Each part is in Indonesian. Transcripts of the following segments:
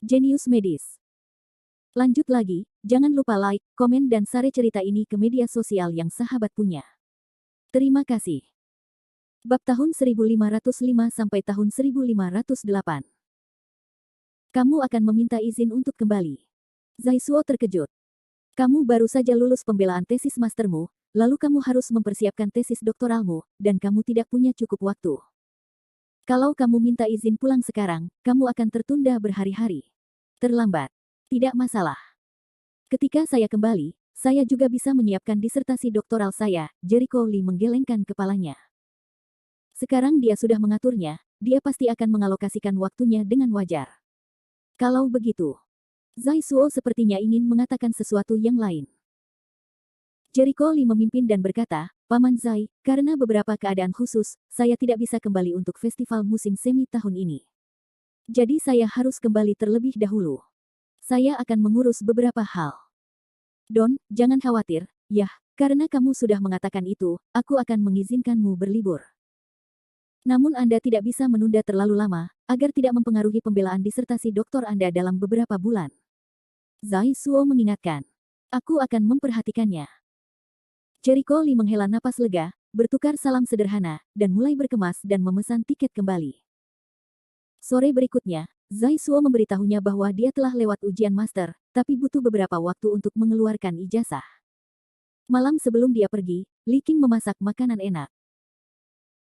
Jenius Medis. Lanjut lagi, jangan lupa like, komen dan share cerita ini ke media sosial yang sahabat punya. Terima kasih. Bab tahun 1505 sampai tahun 1508. Kamu akan meminta izin untuk kembali. Zai Suo terkejut. Kamu baru saja lulus pembelaan tesis mastermu, lalu kamu harus mempersiapkan tesis doktoralmu, dan kamu tidak punya cukup waktu. Kalau kamu minta izin pulang sekarang, kamu akan tertunda berhari-hari. Terlambat. Tidak masalah. Ketika saya kembali, saya juga bisa menyiapkan disertasi doktoral saya, Jericho Lee menggelengkan kepalanya. Sekarang dia sudah mengaturnya, dia pasti akan mengalokasikan waktunya dengan wajar. Kalau begitu, Zai Suo sepertinya ingin mengatakan sesuatu yang lain. Jericho Lee memimpin dan berkata, Paman Zai, karena beberapa keadaan khusus, saya tidak bisa kembali untuk festival musim semi tahun ini. Jadi saya harus kembali terlebih dahulu. Saya akan mengurus beberapa hal. Don, jangan khawatir, yah, karena kamu sudah mengatakan itu, aku akan mengizinkanmu berlibur. Namun Anda tidak bisa menunda terlalu lama, agar tidak mempengaruhi pembelaan disertasi doktor Anda dalam beberapa bulan. Zai Suo mengingatkan. Aku akan memperhatikannya. Jericho Lee menghela napas lega, bertukar salam sederhana, dan mulai berkemas dan memesan tiket kembali. Sore berikutnya, Zai Suo memberitahunya bahwa dia telah lewat ujian master, tapi butuh beberapa waktu untuk mengeluarkan ijazah. Malam sebelum dia pergi, Li Qing memasak makanan enak.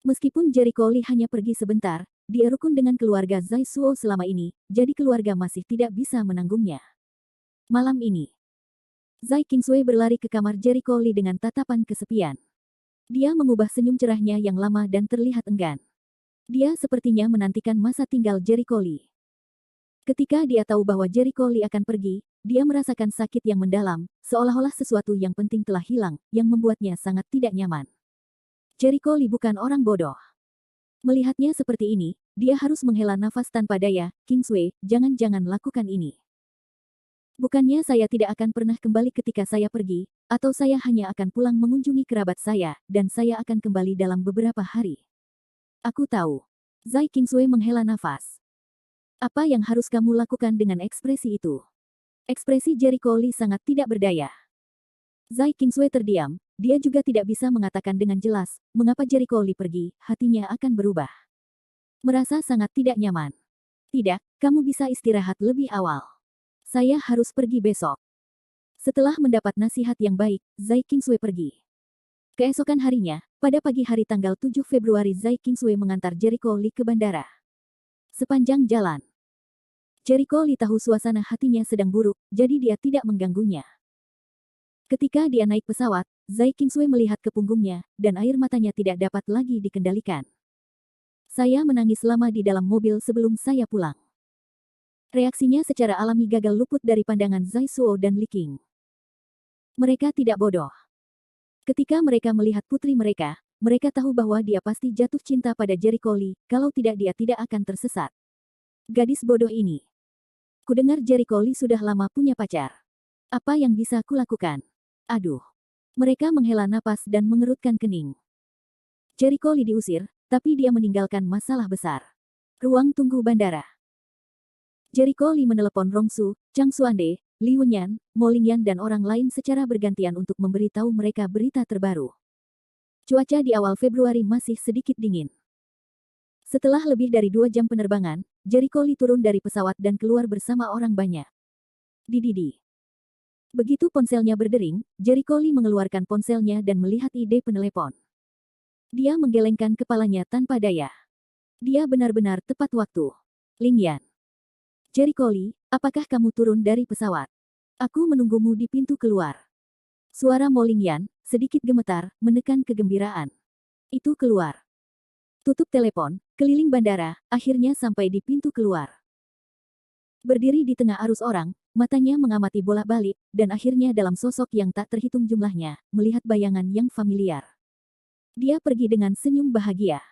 Meskipun Jericho Lee hanya pergi sebentar, dia rukun dengan keluarga Zai Suo selama ini, jadi keluarga masih tidak bisa menanggungnya. Malam ini, Zai Qingsui berlari ke kamar Jericho Lee dengan tatapan kesepian. Dia mengubah senyum cerahnya yang lama dan terlihat enggan. Dia sepertinya menantikan masa tinggal Jericho Lee. Ketika dia tahu bahwa Jericho Lee akan pergi, dia merasakan sakit yang mendalam, seolah-olah sesuatu yang penting telah hilang, yang membuatnya sangat tidak nyaman. Jericho Lee bukan orang bodoh. Melihatnya seperti ini, dia harus menghela nafas tanpa daya. Qingsui, jangan-jangan lakukan ini. Bukannya saya tidak akan pernah kembali ketika saya pergi, atau saya hanya akan pulang mengunjungi kerabat saya, dan saya akan kembali dalam beberapa hari. Aku tahu. Zai Qingsui menghela nafas. Apa yang harus kamu lakukan dengan ekspresi itu? Ekspresi Jericho Lee sangat tidak berdaya. Zai Qingsui terdiam, dia juga tidak bisa mengatakan dengan jelas, mengapa Jericho Lee pergi, hatinya akan berubah. Merasa sangat tidak nyaman. Tidak, kamu bisa istirahat lebih awal. Saya harus pergi besok. Setelah mendapat nasihat yang baik, Zai Qingsui pergi. Keesokan harinya, pada pagi hari tanggal 7 Februari Zai Qingsui mengantar Jericho Lee ke bandara. Sepanjang jalan, Jericho Lee tahu suasana hatinya sedang buruk, jadi dia tidak mengganggunya. Ketika dia naik pesawat, Zai Qingsui melihat ke punggungnya, dan air matanya tidak dapat lagi dikendalikan. Saya menangis lama di dalam mobil sebelum saya pulang. Reaksinya secara alami gagal luput dari pandangan Zai Suo dan Li Qing. Mereka tidak bodoh. Ketika mereka melihat putri mereka, mereka tahu bahwa dia pasti jatuh cinta pada Jericho Lee, kalau tidak dia tidak akan tersesat. Gadis bodoh ini. Kudengar Jericho Lee sudah lama punya pacar. Apa yang bisa kulakukan? Aduh. Mereka menghela napas dan mengerutkan kening. Jericho Lee diusir, tapi dia meninggalkan masalah besar. Ruang tunggu bandara. Jericho Lee menelepon Rongsu, Chang Xuande, Li Wenyan, Mo Lingyan dan orang lain secara bergantian untuk memberitahu mereka berita terbaru. Cuaca di awal Februari masih sedikit dingin. Setelah lebih dari 2 jam penerbangan, Jericho Lee turun dari pesawat dan keluar bersama orang banyak. Dididi. Begitu ponselnya berdering, Jericho Lee mengeluarkan ponselnya dan melihat ide penelepon. Dia menggelengkan kepalanya tanpa daya. Dia benar-benar tepat waktu. Lingyan. Jericho Lee, apakah kamu turun dari pesawat? Aku menunggumu di pintu keluar. Suara Mo Lingyan, sedikit gemetar, menekan kegembiraan. Itu keluar. Tutup telepon, keliling bandara, akhirnya sampai di pintu keluar. Berdiri di tengah arus orang, matanya mengamati bolak-balik, dan akhirnya dalam sosok yang tak terhitung jumlahnya, melihat bayangan yang familiar. Dia pergi dengan senyum bahagia.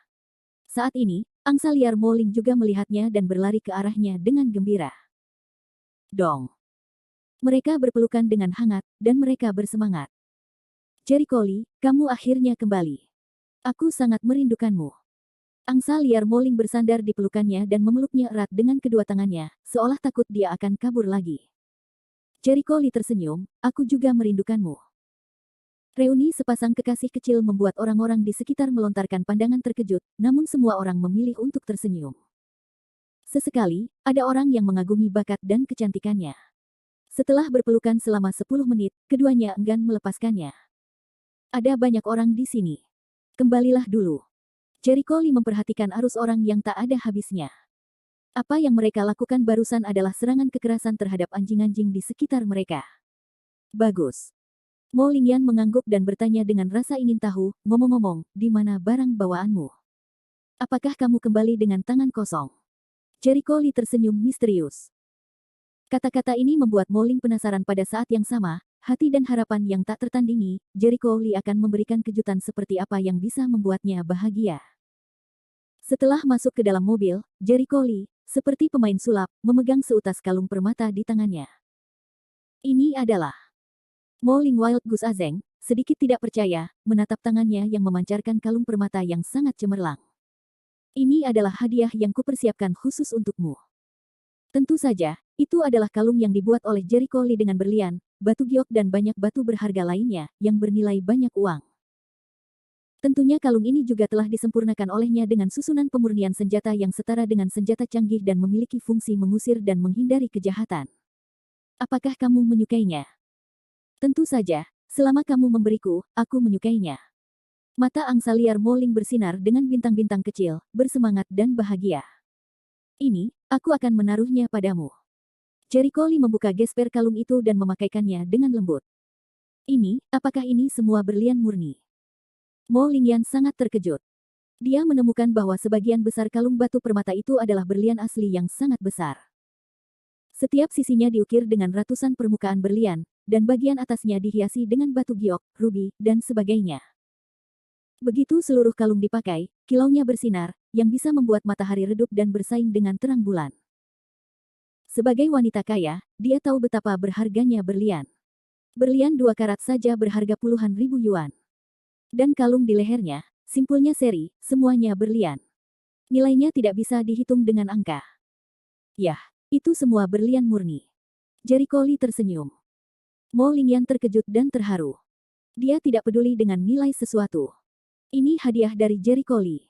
Saat ini, angsa liar Mo Ling juga melihatnya dan berlari ke arahnya dengan gembira. Dong. Mereka berpelukan dengan hangat, dan mereka bersemangat. Jericho Lee, kamu akhirnya kembali. Aku sangat merindukanmu. Angsa liar Moling bersandar di pelukannya dan memeluknya erat dengan kedua tangannya, seolah takut dia akan kabur lagi. Jericho Lee tersenyum, aku juga merindukanmu. Reuni sepasang kekasih kecil membuat orang-orang di sekitar melontarkan pandangan terkejut, namun semua orang memilih untuk tersenyum. Sesekali, ada orang yang mengagumi bakat dan kecantikannya. Setelah berpelukan selama 10 menit, keduanya enggan melepaskannya. Ada banyak orang di sini. Kembalilah dulu. Jericho Lee memperhatikan arus orang yang tak ada habisnya. Apa yang mereka lakukan barusan adalah serangan kekerasan terhadap anjing-anjing di sekitar mereka. Bagus. Mo Lingyan mengangguk dan bertanya dengan rasa ingin tahu, ngomong-ngomong, di mana barang bawaanmu? Apakah kamu kembali dengan tangan kosong? Jericho Lee tersenyum misterius. Kata-kata ini membuat Mo Ling penasaran pada saat yang sama, hati dan harapan yang tak tertandingi, Jericho Lee akan memberikan kejutan seperti apa yang bisa membuatnya bahagia. Setelah masuk ke dalam mobil, Jericho Lee, seperti pemain sulap, memegang seutas kalung permata di tangannya. Ini adalah Mo Ling Wild Goose Azeng, sedikit tidak percaya, menatap tangannya yang memancarkan kalung permata yang sangat cemerlang. Ini adalah hadiah yang kupersiapkan khusus untukmu. Tentu saja, itu adalah kalung yang dibuat oleh Jericho Lee dengan berlian, batu giok dan banyak batu berharga lainnya, yang bernilai banyak uang. Tentunya kalung ini juga telah disempurnakan olehnya dengan susunan pemurnian senjata yang setara dengan senjata canggih dan memiliki fungsi mengusir dan menghindari kejahatan. Apakah kamu menyukainya? Tentu saja, selama kamu memberiku, aku menyukainya. Mata angsa liar Mo Ling bersinar dengan bintang-bintang kecil, bersemangat dan bahagia. Ini, aku akan menaruhnya padamu. Jericho Lee membuka gesper kalung itu dan memakaikannya dengan lembut. Ini, apakah ini semua berlian murni? Mo Lingyan sangat terkejut. Dia menemukan bahwa sebagian besar kalung batu permata itu adalah berlian asli yang sangat besar. Setiap sisinya diukir dengan ratusan permukaan berlian, dan bagian atasnya dihiasi dengan batu giok, rubi, dan sebagainya. Begitu seluruh kalung dipakai, kilaunya bersinar, yang bisa membuat matahari redup dan bersaing dengan terang bulan. Sebagai wanita kaya, dia tahu betapa berharganya berlian. Berlian 2 karat saja berharga puluhan ribu yuan. Dan kalung di lehernya, simpulnya seri, semuanya berlian. Nilainya tidak bisa dihitung dengan angka. Yah, itu semua berlian murni. Jericho Lee tersenyum. Mo Lingyan terkejut dan terharu. Dia tidak peduli dengan nilai sesuatu. Ini hadiah dari Jericho Lee.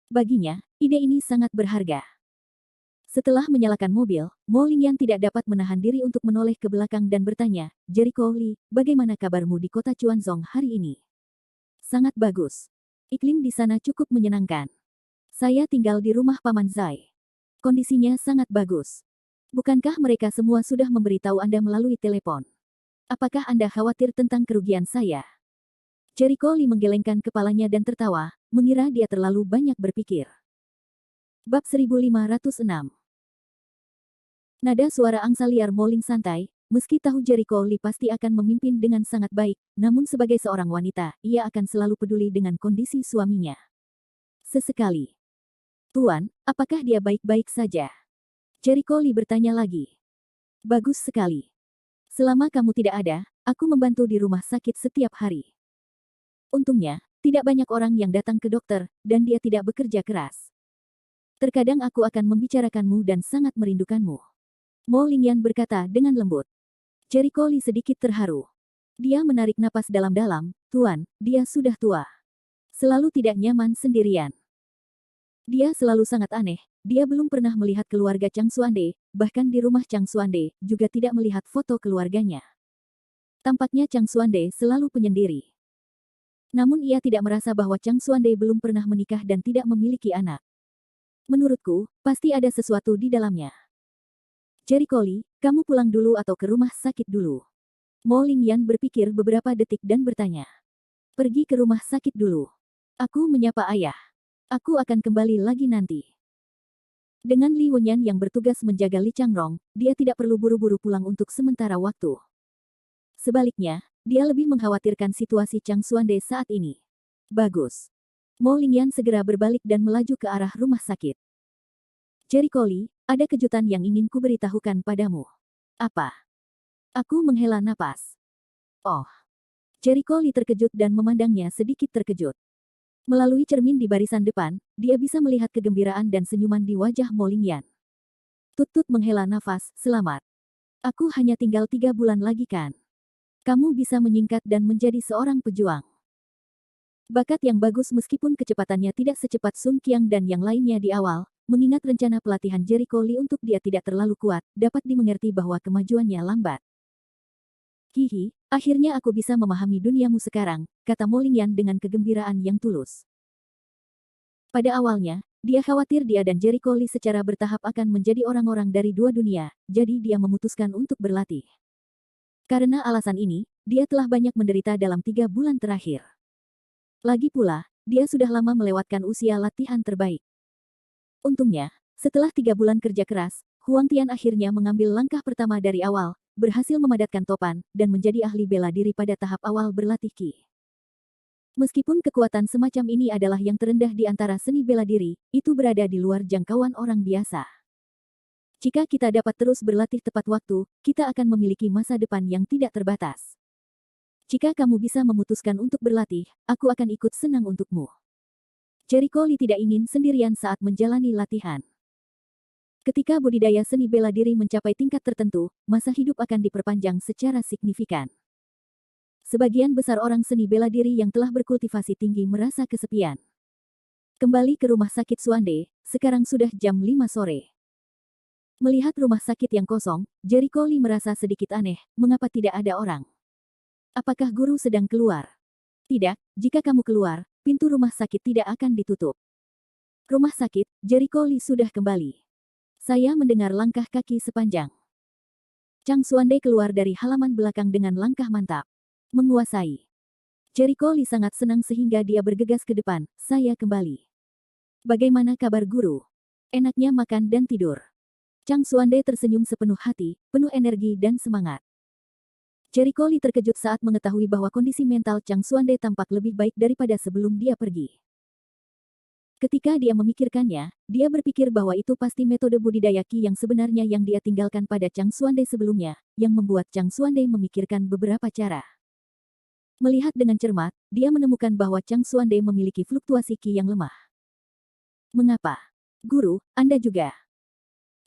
Baginya, ide ini sangat berharga. Setelah menyalakan mobil, Mo Lingyan tidak dapat menahan diri untuk menoleh ke belakang dan bertanya, Jericho Lee, bagaimana kabarmu di kota Chuanzong hari ini? Sangat bagus. Iklim di sana cukup menyenangkan. Saya tinggal di rumah Paman Zai. Kondisinya sangat bagus. Bukankah mereka semua sudah memberitahu Anda melalui telepon? Apakah Anda khawatir tentang kerugian saya? Jericho Lee menggelengkan kepalanya dan tertawa, mengira dia terlalu banyak berpikir. Bab 1506. Nada suara angsa liar Mo Ling santai, meski tahu Jericho Lee pasti akan memimpin dengan sangat baik, namun sebagai seorang wanita, ia akan selalu peduli dengan kondisi suaminya. Sesekali. Tuan, apakah dia baik-baik saja? Jericho Lee bertanya lagi. Bagus sekali. Selama kamu tidak ada, aku membantu di rumah sakit setiap hari. Untungnya, tidak banyak orang yang datang ke dokter, dan dia tidak bekerja keras. Terkadang aku akan membicarakanmu dan sangat merindukanmu. Mo Lingyan berkata dengan lembut. Jericho Lee sedikit terharu. Dia menarik napas dalam-dalam, Tuan, dia sudah tua. Selalu tidak nyaman sendirian. Dia selalu sangat aneh, dia belum pernah melihat keluarga Chang Xuande, bahkan di rumah Chang Xuande, juga tidak melihat foto keluarganya. Tampaknya Chang Xuande selalu penyendiri. Namun ia tidak merasa bahwa Chang Xuande belum pernah menikah dan tidak memiliki anak. Menurutku, pasti ada sesuatu di dalamnya. Jericho Lee, kamu pulang dulu atau ke rumah sakit dulu? Mo Lingyan berpikir beberapa detik dan bertanya. Pergi ke rumah sakit dulu. Aku menyapa ayah. Aku akan kembali lagi nanti. Dengan Li Wenyan yang bertugas menjaga Li Changrong, dia tidak perlu buru-buru pulang untuk sementara waktu. Sebaliknya, dia lebih mengkhawatirkan situasi Chang Xuande saat ini. Bagus. Mo Lingyan segera berbalik dan melaju ke arah rumah sakit. Jericho Lee, ada kejutan yang ingin kuberitahukan padamu. Apa? Aku menghela napas. Oh. Jericho Lee terkejut dan memandangnya sedikit terkejut. Melalui cermin di barisan depan, dia bisa melihat kegembiraan dan senyuman di wajah Mo Lingyan. Tut-tut menghela nafas, selamat. Aku hanya tinggal 3 bulan lagi kan. Kamu bisa menyingkat dan menjadi seorang pejuang. Bakat yang bagus meskipun kecepatannya tidak secepat Sun Qiang dan yang lainnya di awal, mengingat rencana pelatihan Jericho Lee untuk dia tidak terlalu kuat, dapat dimengerti bahwa kemajuannya lambat. Hihi, akhirnya aku bisa memahami duniamu sekarang, kata Mo Lingyan dengan kegembiraan yang tulus. Pada awalnya, dia khawatir dia dan Jericho Lee secara bertahap akan menjadi orang-orang dari dua dunia, jadi dia memutuskan untuk berlatih. Karena alasan ini, dia telah banyak menderita dalam 3 bulan terakhir. Lagi pula, dia sudah lama melewatkan usia latihan terbaik. Untungnya, setelah 3 bulan kerja keras, Huang Tian akhirnya mengambil langkah pertama dari awal, berhasil memadatkan topan, dan menjadi ahli bela diri pada tahap awal berlatih Qi. Meskipun kekuatan semacam ini adalah yang terendah di antara seni bela diri, itu berada di luar jangkauan orang biasa. Jika kita dapat terus berlatih tepat waktu, kita akan memiliki masa depan yang tidak terbatas. Jika kamu bisa memutuskan untuk berlatih, aku akan ikut senang untukmu. Jericho Lee tidak ingin sendirian saat menjalani latihan. Ketika budidaya seni bela diri mencapai tingkat tertentu, masa hidup akan diperpanjang secara signifikan. Sebagian besar orang seni bela diri yang telah berkultivasi tinggi merasa kesepian. Kembali ke rumah sakit Suande, sekarang sudah jam 5 sore. Melihat rumah sakit yang kosong, Jericho Lee merasa sedikit aneh, mengapa tidak ada orang. Apakah guru sedang keluar? Tidak, jika kamu keluar, pintu rumah sakit tidak akan ditutup. Rumah sakit, Jericho Lee sudah kembali. Saya mendengar langkah kaki sepanjang. Chang Xuande keluar dari halaman belakang dengan langkah mantap. Menguasai. Jericho Lee sangat senang sehingga dia bergegas ke depan, saya kembali. Bagaimana kabar guru? Enaknya makan dan tidur. Chang Xuande tersenyum sepenuh hati, penuh energi dan semangat. Jericho Lee terkejut saat mengetahui bahwa kondisi mental Chang Xuande tampak lebih baik daripada sebelum dia pergi. Ketika dia memikirkannya, dia berpikir bahwa itu pasti metode budidaya Qi yang sebenarnya yang dia tinggalkan pada Chang Xuande sebelumnya, yang membuat Chang Xuande memikirkan beberapa cara. Melihat dengan cermat, dia menemukan bahwa Chang Xuande memiliki fluktuasi Qi yang lemah. Mengapa? Guru, Anda juga.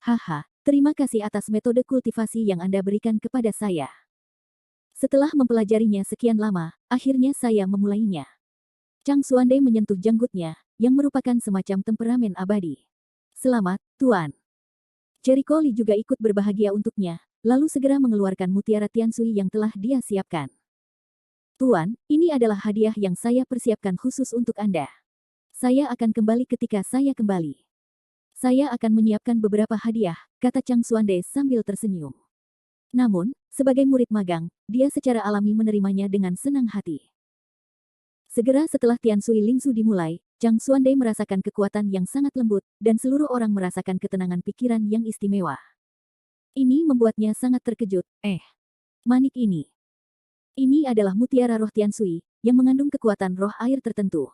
Haha, terima kasih atas metode kultivasi yang Anda berikan kepada saya. Setelah mempelajarinya sekian lama, akhirnya saya memulainya. Chang Xuande menyentuh janggutnya, yang merupakan semacam temperamen abadi. Selamat, Tuan. Jericho Lee juga ikut berbahagia untuknya, lalu segera mengeluarkan mutiara Tiansui yang telah dia siapkan. Tuan, ini adalah hadiah yang saya persiapkan khusus untuk Anda. Saya akan kembali ketika saya kembali. Saya akan menyiapkan beberapa hadiah, kata Chang Xuande sambil tersenyum. Namun, sebagai murid magang, dia secara alami menerimanya dengan senang hati. Segera setelah Tiansui Lingsu dimulai, Chang Xuande merasakan kekuatan yang sangat lembut, dan seluruh orang merasakan ketenangan pikiran yang istimewa. Ini membuatnya sangat terkejut, manik ini. Ini adalah mutiara roh Tiansui, yang mengandung kekuatan roh air tertentu.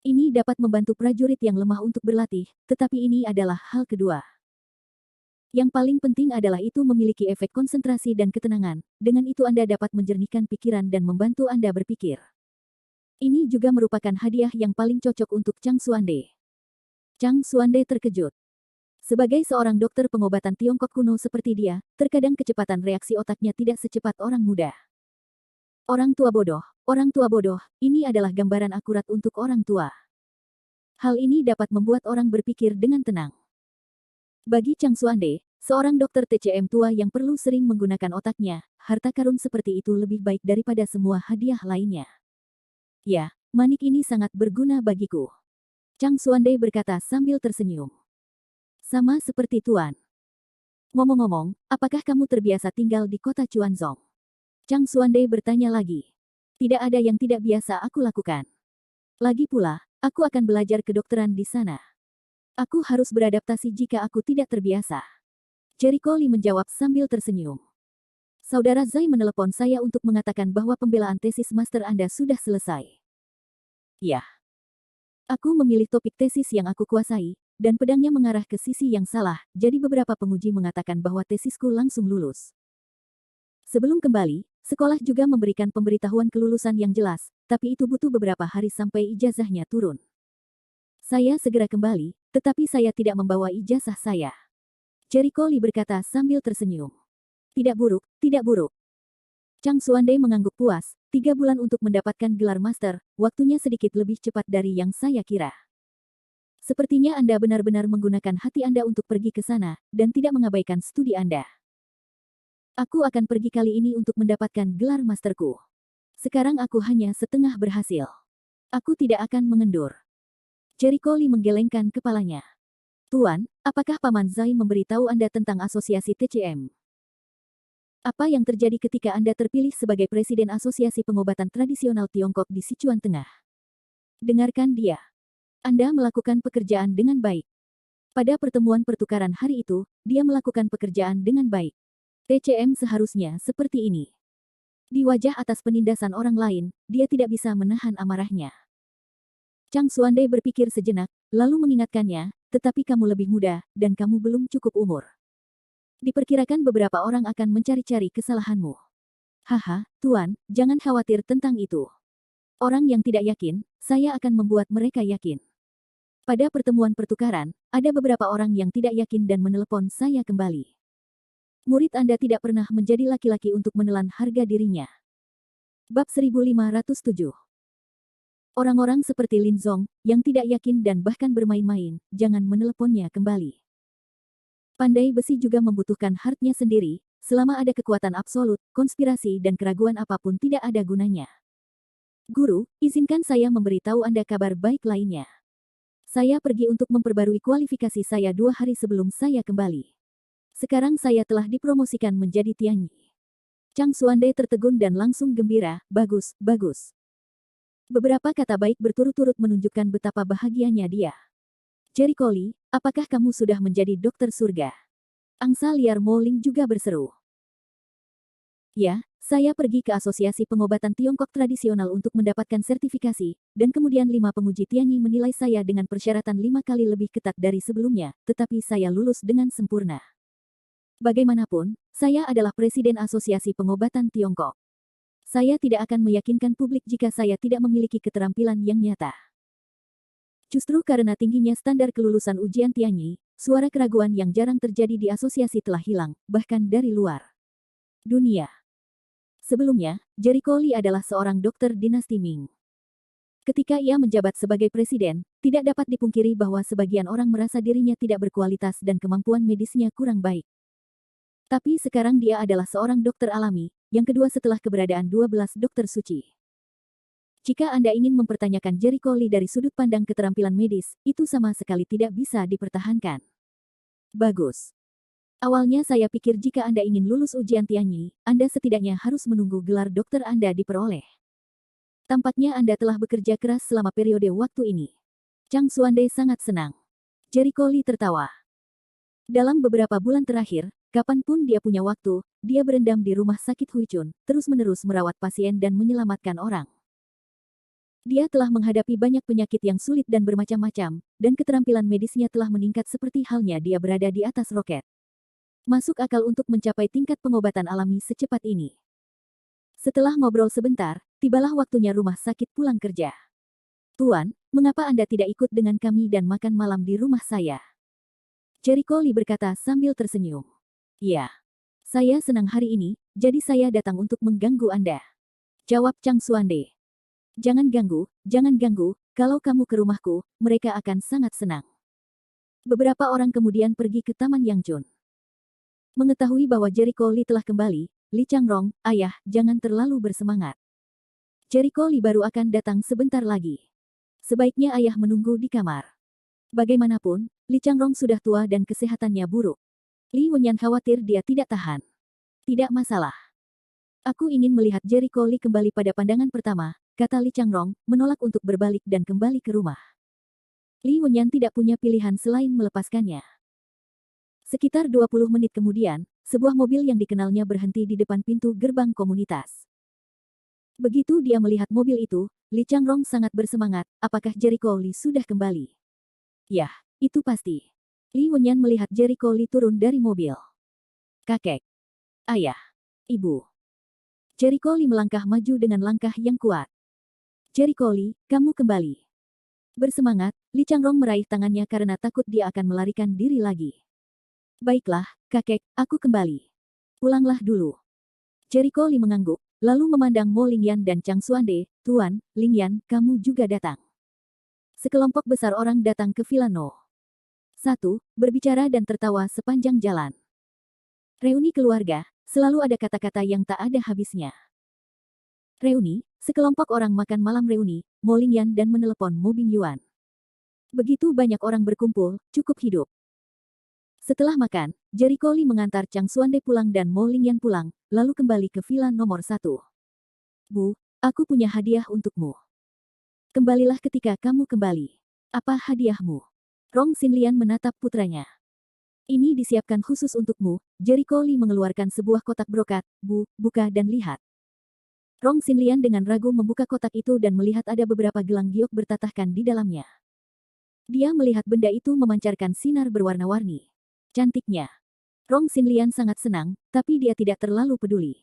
Ini dapat membantu prajurit yang lemah untuk berlatih, tetapi ini adalah hal kedua. Yang paling penting adalah itu memiliki efek konsentrasi dan ketenangan, dengan itu Anda dapat menjernihkan pikiran dan membantu Anda berpikir. Ini juga merupakan hadiah yang paling cocok untuk Chang Xuande. Chang Xuande terkejut. Sebagai seorang dokter pengobatan Tiongkok kuno seperti dia, terkadang kecepatan reaksi otaknya tidak secepat orang muda. Orang tua bodoh, ini adalah gambaran akurat untuk orang tua. Hal ini dapat membuat orang berpikir dengan tenang. Bagi Chang Xuande, seorang dokter TCM tua yang perlu sering menggunakan otaknya, harta karun seperti itu lebih baik daripada semua hadiah lainnya. Ya, manik ini sangat berguna bagiku. Chang Xuande berkata sambil tersenyum. Sama seperti Tuan. Ngomong-ngomong, apakah kamu terbiasa tinggal di kota Chuanzong? Chang Xuande bertanya lagi. Tidak ada yang tidak biasa aku lakukan. Lagi pula, aku akan belajar kedokteran di sana. Aku harus beradaptasi jika aku tidak terbiasa. Jericho Lee menjawab sambil tersenyum. Saudara Zai menelepon saya untuk mengatakan bahwa pembelaan tesis master Anda sudah selesai. Ya. Aku memilih topik tesis yang aku kuasai, dan pedangnya mengarah ke sisi yang salah, jadi beberapa penguji mengatakan bahwa tesisku langsung lulus. Sebelum kembali, sekolah juga memberikan pemberitahuan kelulusan yang jelas, tapi itu butuh beberapa hari sampai ijazahnya turun. Saya segera kembali, tetapi saya tidak membawa ijazah saya. Jericho Lee berkata sambil tersenyum. Tidak buruk, tidak buruk. Chang Xuande mengangguk puas, 3 bulan untuk mendapatkan gelar master, waktunya sedikit lebih cepat dari yang saya kira. Sepertinya Anda benar-benar menggunakan hati Anda untuk pergi ke sana, dan tidak mengabaikan studi Anda. Aku akan pergi kali ini untuk mendapatkan gelar masterku. Sekarang aku hanya setengah berhasil. Aku tidak akan mengendur. Jericho Lee menggelengkan kepalanya. Tuan, apakah Paman Zai memberitahu Anda tentang asosiasi TCM? Apa yang terjadi ketika Anda terpilih sebagai Presiden Asosiasi Pengobatan Tradisional Tiongkok di Sichuan Tengah? Dengarkan dia. Anda melakukan pekerjaan dengan baik. Pada pertemuan pertukaran hari itu, dia melakukan pekerjaan dengan baik. TCM seharusnya seperti ini. Di wajah atas penindasan orang lain, dia tidak bisa menahan amarahnya. Chang Xuande berpikir sejenak, lalu mengingatkannya, tetapi kamu lebih muda, dan kamu belum cukup umur. Diperkirakan beberapa orang akan mencari-cari kesalahanmu. Haha, Tuan, jangan khawatir tentang itu. Orang yang tidak yakin, saya akan membuat mereka yakin. Pada pertemuan pertukaran, ada beberapa orang yang tidak yakin dan menelepon saya kembali. Murid Anda tidak pernah menjadi laki-laki untuk menelan harga dirinya. Bab 1507. Orang-orang seperti Lin Zong, yang tidak yakin dan bahkan bermain-main, jangan meneleponnya kembali. Pandai besi juga membutuhkan heartnya sendiri, selama ada kekuatan absolut, konspirasi dan keraguan apapun tidak ada gunanya. Guru, izinkan saya memberitahu Anda kabar baik lainnya. Saya pergi untuk memperbarui kualifikasi saya 2 hari sebelum saya kembali. Sekarang saya telah dipromosikan menjadi Tianyi. Chang Xuande tertegun dan langsung gembira, bagus, bagus. Beberapa kata baik berturut-turut menunjukkan betapa bahagianya dia. Jericho Lee, apakah kamu sudah menjadi dokter surga? Angsa liar Mo Ling juga berseru. Ya, saya pergi ke Asosiasi Pengobatan Tiongkok Tradisional untuk mendapatkan sertifikasi, dan kemudian 5 penguji Tianyi menilai saya dengan persyaratan 5 kali lebih ketat dari sebelumnya, tetapi saya lulus dengan sempurna. Bagaimanapun, saya adalah Presiden Asosiasi Pengobatan Tiongkok. Saya tidak akan meyakinkan publik jika saya tidak memiliki keterampilan yang nyata. Justru karena tingginya standar kelulusan ujian Tianyi, suara keraguan yang jarang terjadi di asosiasi telah hilang, bahkan dari luar dunia. Sebelumnya, Jericho Lee adalah seorang dokter dinasti Ming. Ketika ia menjabat sebagai presiden, tidak dapat dipungkiri bahwa sebagian orang merasa dirinya tidak berkualitas dan kemampuan medisnya kurang baik. Tapi sekarang dia adalah seorang dokter alami, yang kedua setelah keberadaan 12 dokter suci. Jika Anda ingin mempertanyakan Jericho Lee dari sudut pandang keterampilan medis, itu sama sekali tidak bisa dipertahankan. Bagus. Awalnya saya pikir jika Anda ingin lulus ujian Tianyi, Anda setidaknya harus menunggu gelar dokter Anda diperoleh. Tampaknya Anda telah bekerja keras selama periode waktu ini. Chang Xuande sangat senang. Jericho Lee tertawa. Dalam beberapa bulan terakhir, kapanpun dia punya waktu, dia berendam di rumah sakit Huichun, terus-menerus merawat pasien dan menyelamatkan orang. Dia telah menghadapi banyak penyakit yang sulit dan bermacam-macam, dan keterampilan medisnya telah meningkat seperti halnya dia berada di atas roket. Masuk akal untuk mencapai tingkat pengobatan alami secepat ini. Setelah ngobrol sebentar, tibalah waktunya rumah sakit pulang kerja. Tuan, mengapa Anda tidak ikut dengan kami dan makan malam di rumah saya? Jericho Lee berkata sambil tersenyum. Ya, saya senang hari ini, jadi saya datang untuk mengganggu Anda. Jawab Chang Xuande. Jangan ganggu, kalau kamu ke rumahku, mereka akan sangat senang. Beberapa orang kemudian pergi ke Taman Yangchun. Mengetahui bahwa Jericho Lee telah kembali, Li Changrong, ayah, jangan terlalu bersemangat. Jericho Lee baru akan datang sebentar lagi. Sebaiknya ayah menunggu di kamar. Bagaimanapun, Li Changrong sudah tua dan kesehatannya buruk. Li Wenyan khawatir dia tidak tahan. Tidak masalah. Aku ingin melihat Jericho Lee kembali pada pandangan pertama, kata Li Changrong, menolak untuk berbalik dan kembali ke rumah. Li Wenyan tidak punya pilihan selain melepaskannya. Sekitar 20 menit kemudian, sebuah mobil yang dikenalnya berhenti di depan pintu gerbang komunitas. Begitu dia melihat mobil itu, Li Changrong sangat bersemangat, apakah Jericho Lee sudah kembali? Yah, itu pasti. Li Wenyan melihat Jericho Lee turun dari mobil. Kakek. Ayah. Ibu. Jericho Lee melangkah maju dengan langkah yang kuat. Jericho Lee, kamu kembali. Bersemangat, Li Changrong meraih tangannya karena takut dia akan melarikan diri lagi. Baiklah, kakek, aku kembali. Pulanglah dulu. Jericho Lee mengangguk, lalu memandang Mo Lingyan dan Chang Xuande. Tuan, Lingyan, kamu juga datang. Sekelompok besar orang datang ke Villa No. 1, berbicara dan tertawa sepanjang jalan. Reuni keluarga, selalu ada kata-kata yang tak ada habisnya. Reuni, sekelompok orang makan malam reuni, Mo Lingyan dan menelepon Mo Bingyuan. Begitu banyak orang berkumpul, cukup hidup. Setelah makan, Jericho Lee mengantar Chang Xuande pulang dan Mo Lingyan pulang, lalu kembali ke villa nomor 1. Bu, aku punya hadiah untukmu. Kembalilah ketika kamu kembali. Apa hadiahmu? Rong Xinlian menatap putranya. Ini disiapkan khusus untukmu. Jericho Lee mengeluarkan sebuah kotak brokat. Bu, buka dan lihat. Rong Xinlian dengan ragu membuka kotak itu dan melihat ada beberapa gelang giok bertatahkan di dalamnya. Dia melihat benda itu memancarkan sinar berwarna-warni. Cantiknya. Rong Xinlian sangat senang, tapi dia tidak terlalu peduli.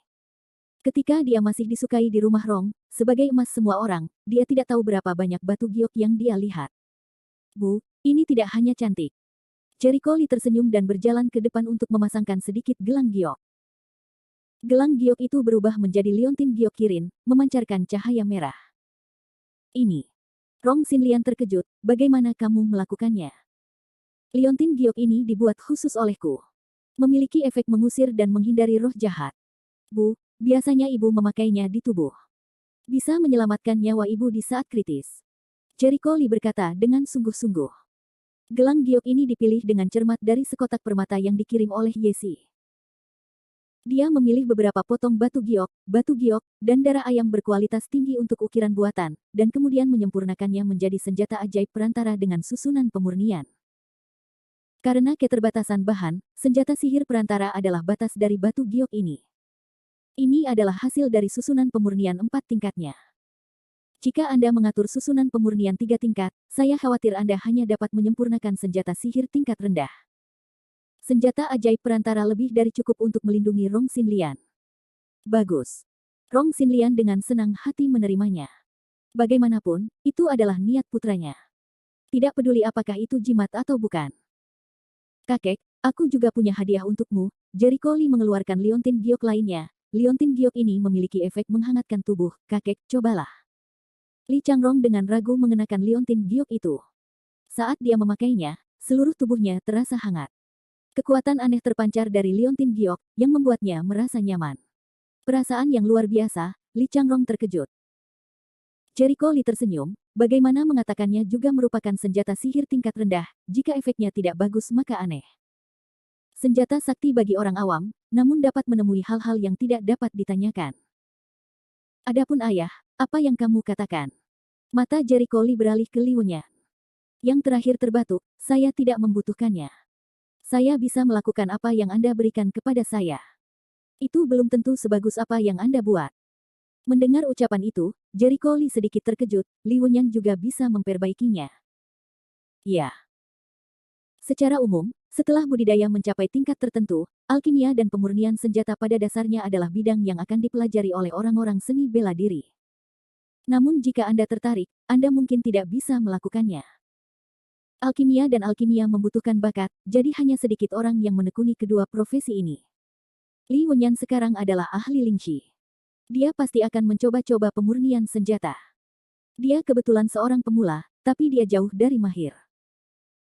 Ketika dia masih disukai di rumah Rong, sebagai emas semua orang, dia tidak tahu berapa banyak batu giok yang dia lihat. Bu, ini tidak hanya cantik. Jericho Lee tersenyum dan berjalan ke depan untuk memasangkan sedikit gelang giok. Gelang giok itu berubah menjadi liontin giok kirin, memancarkan cahaya merah. Ini. Rong Xinlian terkejut, bagaimana kamu melakukannya? Liontin giok ini dibuat khusus olehku. Memiliki efek mengusir dan menghindari roh jahat. Bu, biasanya ibu memakainya di tubuh. Bisa menyelamatkan nyawa ibu di saat kritis. Jericho Lee berkata dengan sungguh-sungguh. Gelang giok ini dipilih dengan cermat dari sekotak permata yang dikirim oleh Yesi. Dia memilih beberapa potong batu giok, dan darah ayam berkualitas tinggi untuk ukiran buatan, dan kemudian menyempurnakannya menjadi senjata ajaib perantara dengan susunan pemurnian. Karena keterbatasan bahan, senjata sihir perantara adalah batas dari batu giok ini. Ini adalah hasil dari susunan pemurnian 4 tingkatnya. Jika Anda mengatur susunan pemurnian 3 tingkat, saya khawatir Anda hanya dapat menyempurnakan senjata sihir tingkat rendah. Senjata ajaib perantara lebih dari cukup untuk melindungi Rong Xinlian. Bagus. Rong Xinlian dengan senang hati menerimanya. Bagaimanapun, itu adalah niat putranya. Tidak peduli apakah itu jimat atau bukan. Kakek, aku juga punya hadiah untukmu. Jericho Lee mengeluarkan liontin giok lainnya. Liontin giok ini memiliki efek menghangatkan tubuh. Kakek, cobalah. Li Changrong dengan ragu mengenakan liontin giok itu. Saat dia memakainya, seluruh tubuhnya terasa hangat. Kekuatan aneh terpancar dari liontin giok, yang membuatnya merasa nyaman. Perasaan yang luar biasa, Li Changrong terkejut. Jericho Lee tersenyum, bagaimana mengatakannya juga merupakan senjata sihir tingkat rendah, jika efeknya tidak bagus maka aneh. Senjata sakti bagi orang awam, namun dapat menemui hal-hal yang tidak dapat ditanyakan. Adapun ayah, apa yang kamu katakan? Mata Jericho Lee beralih ke Li Wenyan. Yang terakhir terbatuk, saya tidak membutuhkannya. Saya bisa melakukan apa yang Anda berikan kepada saya. Itu belum tentu sebagus apa yang Anda buat. Mendengar ucapan itu, Jericho Lee sedikit terkejut, Li Wenyan juga bisa memperbaikinya. Ya. Secara umum, setelah budidaya mencapai tingkat tertentu, alkimia dan pemurnian senjata pada dasarnya adalah bidang yang akan dipelajari oleh orang-orang seni bela diri. Namun jika Anda tertarik, Anda mungkin tidak bisa melakukannya. Alkimia dan alkimia membutuhkan bakat, jadi hanya sedikit orang yang menekuni kedua profesi ini. Li Wenyan sekarang adalah ahli lingqi. Dia pasti akan mencoba-coba pemurnian senjata. Dia kebetulan seorang pemula, tapi dia jauh dari mahir.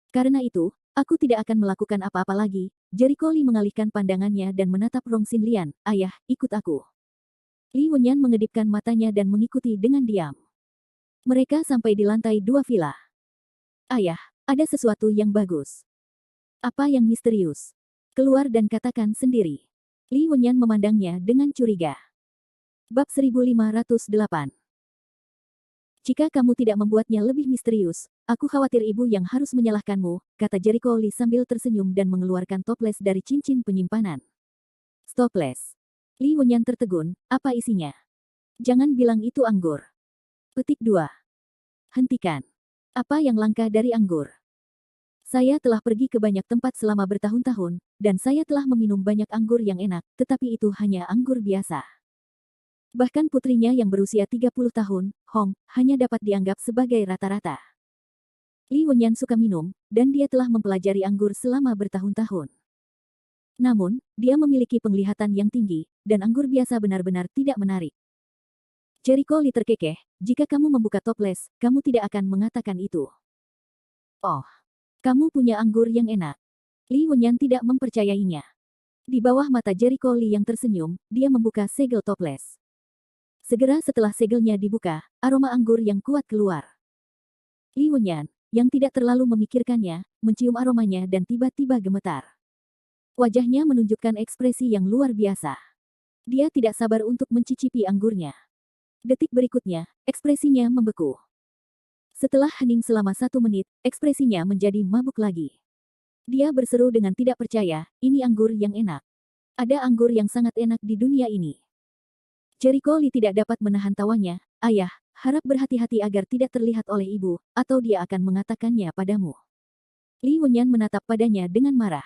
Karena itu, aku tidak akan melakukan apa-apa lagi. Jericho Lee mengalihkan pandangannya dan menatap Rong Xinlian. Ayah, ikut aku. Li Wenyan mengedipkan matanya dan mengikuti dengan diam. Mereka sampai di lantai 2 villa. Ayah, ada sesuatu yang bagus. Apa yang misterius? Keluar dan katakan sendiri. Li Wenyan memandangnya dengan curiga. Bab 1508. Jika kamu tidak membuatnya lebih misterius, aku khawatir ibu yang harus menyalahkanmu, kata Jericho Lee sambil tersenyum dan mengeluarkan toples dari cincin penyimpanan. Toples. Li Wenyan tertegun, apa isinya? Jangan bilang itu anggur. Petik 2. Hentikan. Apa yang langka dari anggur? Saya telah pergi ke banyak tempat selama bertahun-tahun, dan saya telah meminum banyak anggur yang enak, tetapi itu hanya anggur biasa. Bahkan putrinya yang berusia 30 tahun, Hong, hanya dapat dianggap sebagai rata-rata. Li Wenyan suka minum, dan dia telah mempelajari anggur selama bertahun-tahun. Namun, dia memiliki penglihatan yang tinggi, dan anggur biasa benar-benar tidak menarik. Jericho Lee terkekeh, jika kamu membuka toples, kamu tidak akan mengatakan itu. Oh, kamu punya anggur yang enak. Li Wenyan tidak mempercayainya. Di bawah mata Jericho Lee yang tersenyum, dia membuka segel toples. Segera setelah segelnya dibuka, aroma anggur yang kuat keluar. Li Wenyan, yang tidak terlalu memikirkannya, mencium aromanya dan tiba-tiba gemetar. Wajahnya menunjukkan ekspresi yang luar biasa. Dia tidak sabar untuk mencicipi anggurnya. Detik berikutnya, ekspresinya membeku. Setelah hening selama 1 menit, ekspresinya menjadi mabuk lagi. Dia berseru dengan tidak percaya, ini anggur yang enak. Ada anggur yang sangat enak di dunia ini. Jericho Lee tidak dapat menahan tawanya, ayah, harap berhati-hati agar tidak terlihat oleh ibu, atau dia akan mengatakannya padamu. Li Wenyan menatap padanya dengan marah.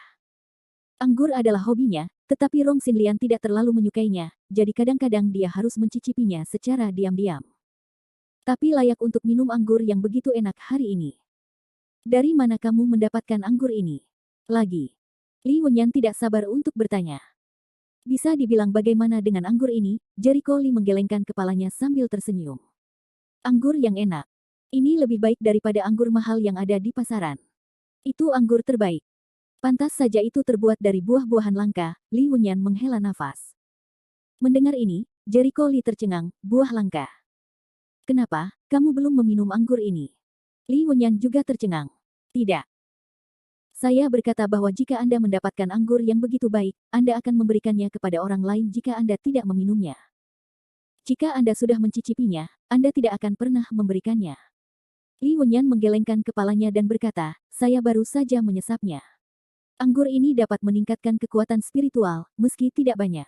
Anggur adalah hobinya, tetapi Rong Xinlian tidak terlalu menyukainya, jadi kadang-kadang dia harus mencicipinya secara diam-diam. Tapi layak untuk minum anggur yang begitu enak hari ini. Dari mana kamu mendapatkan anggur ini? Lagi. Li Wenyan tidak sabar untuk bertanya. Bisa dibilang bagaimana dengan anggur ini, Jericho Lee menggelengkan kepalanya sambil tersenyum. Anggur yang enak. Ini lebih baik daripada anggur mahal yang ada di pasaran. Itu anggur terbaik. Pantas saja itu terbuat dari buah-buahan langka, Li Wenyan menghela nafas. Mendengar ini, Jericho Lee tercengang, buah langka. Kenapa, kamu belum meminum anggur ini? Li Wenyan juga tercengang. Tidak. Saya berkata bahwa jika Anda mendapatkan anggur yang begitu baik, Anda akan memberikannya kepada orang lain jika Anda tidak meminumnya. Jika Anda sudah mencicipinya, Anda tidak akan pernah memberikannya. Li Wenyan menggelengkan kepalanya dan berkata, saya baru saja menyesapnya. Anggur ini dapat meningkatkan kekuatan spiritual, meski tidak banyak.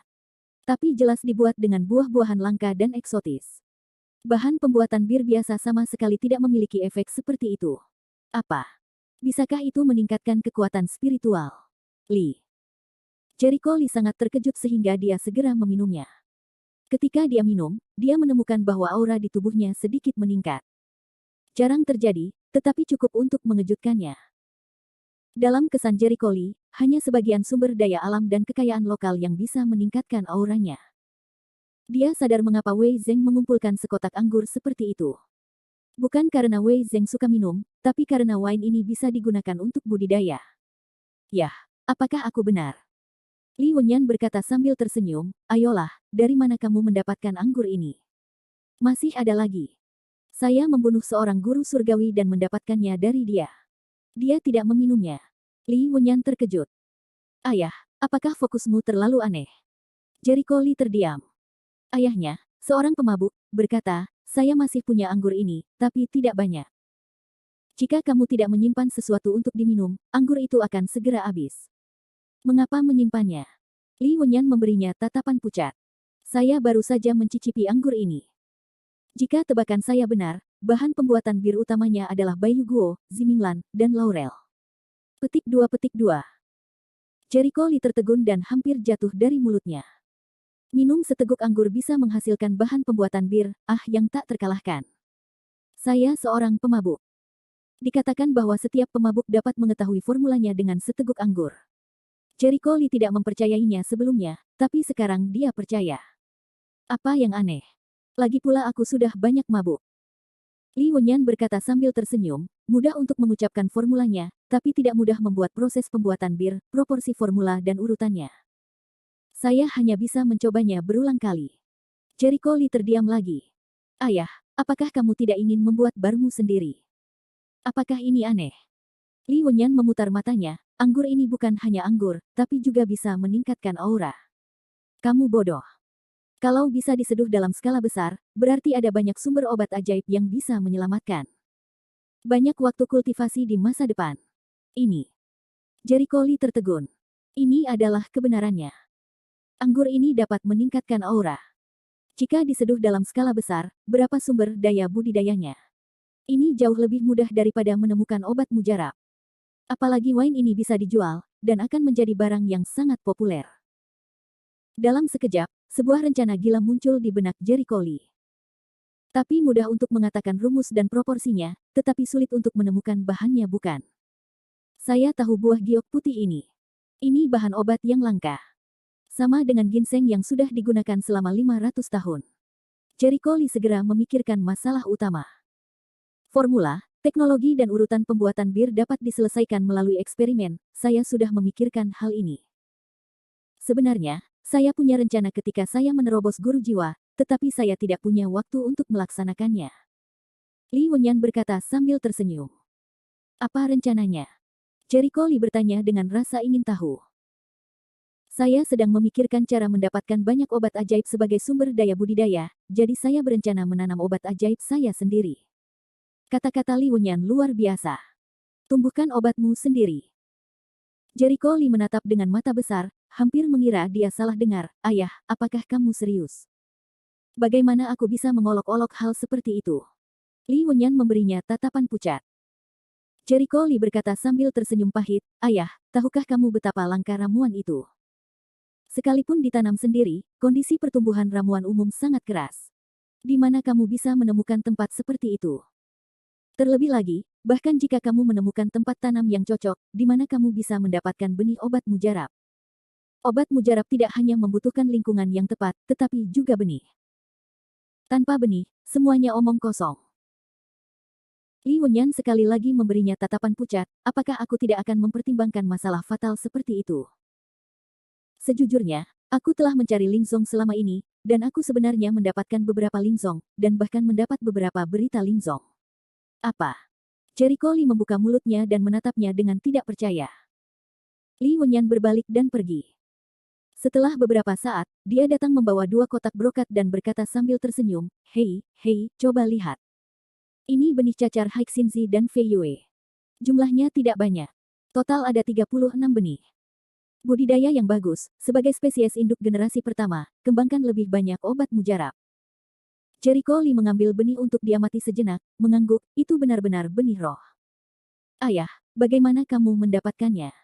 Tapi jelas dibuat dengan buah-buahan langka dan eksotis. Bahan pembuatan bir biasa sama sekali tidak memiliki efek seperti itu. Apa? Bisakah itu meningkatkan kekuatan spiritual? Li. Jericho Lee sangat terkejut sehingga dia segera meminumnya. Ketika dia minum, dia menemukan bahwa aura di tubuhnya sedikit meningkat. Jarang terjadi, tetapi cukup untuk mengejutkannya. Dalam kesan Jericho Lee, hanya sebagian sumber daya alam dan kekayaan lokal yang bisa meningkatkan auranya. Dia sadar mengapa Wei Zeng mengumpulkan sekotak anggur seperti itu. Bukan karena Wei Zeng suka minum, tapi karena wine ini bisa digunakan untuk budidaya. Yah, apakah aku benar? Li Wenyan berkata sambil tersenyum, ayolah, dari mana kamu mendapatkan anggur ini? Masih ada lagi. Saya membunuh seorang guru surgawi dan mendapatkannya dari dia. Dia tidak meminumnya. Li Wenyan terkejut. Ayah, apakah fokusmu terlalu aneh? Jericho Lee terdiam. Ayahnya, seorang pemabuk, berkata, saya masih punya anggur ini, tapi tidak banyak. Jika kamu tidak menyimpan sesuatu untuk diminum, anggur itu akan segera habis. Mengapa menyimpannya? Li Wenyan memberinya tatapan pucat. Saya baru saja mencicipi anggur ini. Jika tebakan saya benar, bahan pembuatan bir utamanya adalah Baiyu Guo, Ziminglan, dan Laurel. Petik 2. Jericho Lee tertegun dan hampir jatuh dari mulutnya. Minum seteguk anggur bisa menghasilkan bahan pembuatan bir, yang tak terkalahkan. Saya seorang pemabuk. Dikatakan bahwa setiap pemabuk dapat mengetahui formulanya dengan seteguk anggur. Jericho Lee tidak mempercayainya sebelumnya, tapi sekarang dia percaya. Apa yang aneh? Lagi pula aku sudah banyak mabuk. Li Wenyan berkata sambil tersenyum, mudah untuk mengucapkan formulanya, tapi tidak mudah membuat proses pembuatan bir, proporsi formula dan urutannya. Saya hanya bisa mencobanya berulang kali. Jericho Lee terdiam lagi. Ayah, apakah kamu tidak ingin membuat barmu sendiri? Apakah ini aneh? Li Wenyan memutar matanya, anggur ini bukan hanya anggur, tapi juga bisa meningkatkan aura. Kamu bodoh. Kalau bisa diseduh dalam skala besar, berarti ada banyak sumber obat ajaib yang bisa menyelamatkan. Banyak waktu kultivasi di masa depan. Ini. Jericho Lee tertegun. Ini adalah kebenarannya. Anggur ini dapat meningkatkan aura. Jika diseduh dalam skala besar, berapa sumber daya budidayanya? Ini jauh lebih mudah daripada menemukan obat mujarab. Apalagi wine ini bisa dijual, dan akan menjadi barang yang sangat populer. Dalam sekejap, sebuah rencana gila muncul di benak Jericho Lee. Tapi mudah untuk mengatakan rumus dan proporsinya, tetapi sulit untuk menemukan bahannya bukan? Saya tahu buah giok putih ini. Ini bahan obat yang langka. Sama dengan ginseng yang sudah digunakan selama 500 tahun. Jericho Lee segera memikirkan masalah utama. Formula, teknologi dan urutan pembuatan bir dapat diselesaikan melalui eksperimen. Saya sudah memikirkan hal ini. Sebenarnya, saya punya rencana ketika saya menerobos guru jiwa, tetapi saya tidak punya waktu untuk melaksanakannya. Li Wenyan berkata sambil tersenyum. Apa rencananya? Jericho Lee bertanya dengan rasa ingin tahu. Saya sedang memikirkan cara mendapatkan banyak obat ajaib sebagai sumber daya budidaya, jadi saya berencana menanam obat ajaib saya sendiri. Kata-kata Li Wenyan luar biasa. Tumbuhkan obatmu sendiri. Jericho Lee menatap dengan mata besar, hampir mengira dia salah dengar. Ayah, apakah kamu serius? Bagaimana aku bisa mengolok-olok hal seperti itu? Li Wenyan memberinya tatapan pucat. Jericho Lee berkata sambil tersenyum pahit, Ayah, tahukah kamu betapa langka ramuan itu? Sekalipun ditanam sendiri, kondisi pertumbuhan ramuan umum sangat keras. Di mana kamu bisa menemukan tempat seperti itu? Terlebih lagi, bahkan jika kamu menemukan tempat tanam yang cocok, di mana kamu bisa mendapatkan benih obat mujarab? Obat mujarab tidak hanya membutuhkan lingkungan yang tepat, tetapi juga benih. Tanpa benih, semuanya omong kosong. Li Wenyan sekali lagi memberinya tatapan pucat, apakah aku tidak akan mempertimbangkan masalah fatal seperti itu? Sejujurnya, aku telah mencari Lingzong selama ini, dan aku sebenarnya mendapatkan beberapa Lingzong, dan bahkan mendapat beberapa berita Lingzong. Apa? Jericho Lee membuka mulutnya dan menatapnya dengan tidak percaya. Li Wenyan berbalik dan pergi. Setelah beberapa saat, dia datang membawa 2 kotak brokat dan berkata sambil tersenyum, Hei, coba lihat. Ini benih cacar Haixinzi dan Fei Yue. Jumlahnya tidak banyak. Total ada 36 benih. Budidaya yang bagus, sebagai spesies induk generasi pertama, kembangkan lebih banyak obat mujarab. Jericho Lee mengambil benih untuk diamati sejenak, mengangguk, itu benar-benar benih roh. Ayah, bagaimana kamu mendapatkannya?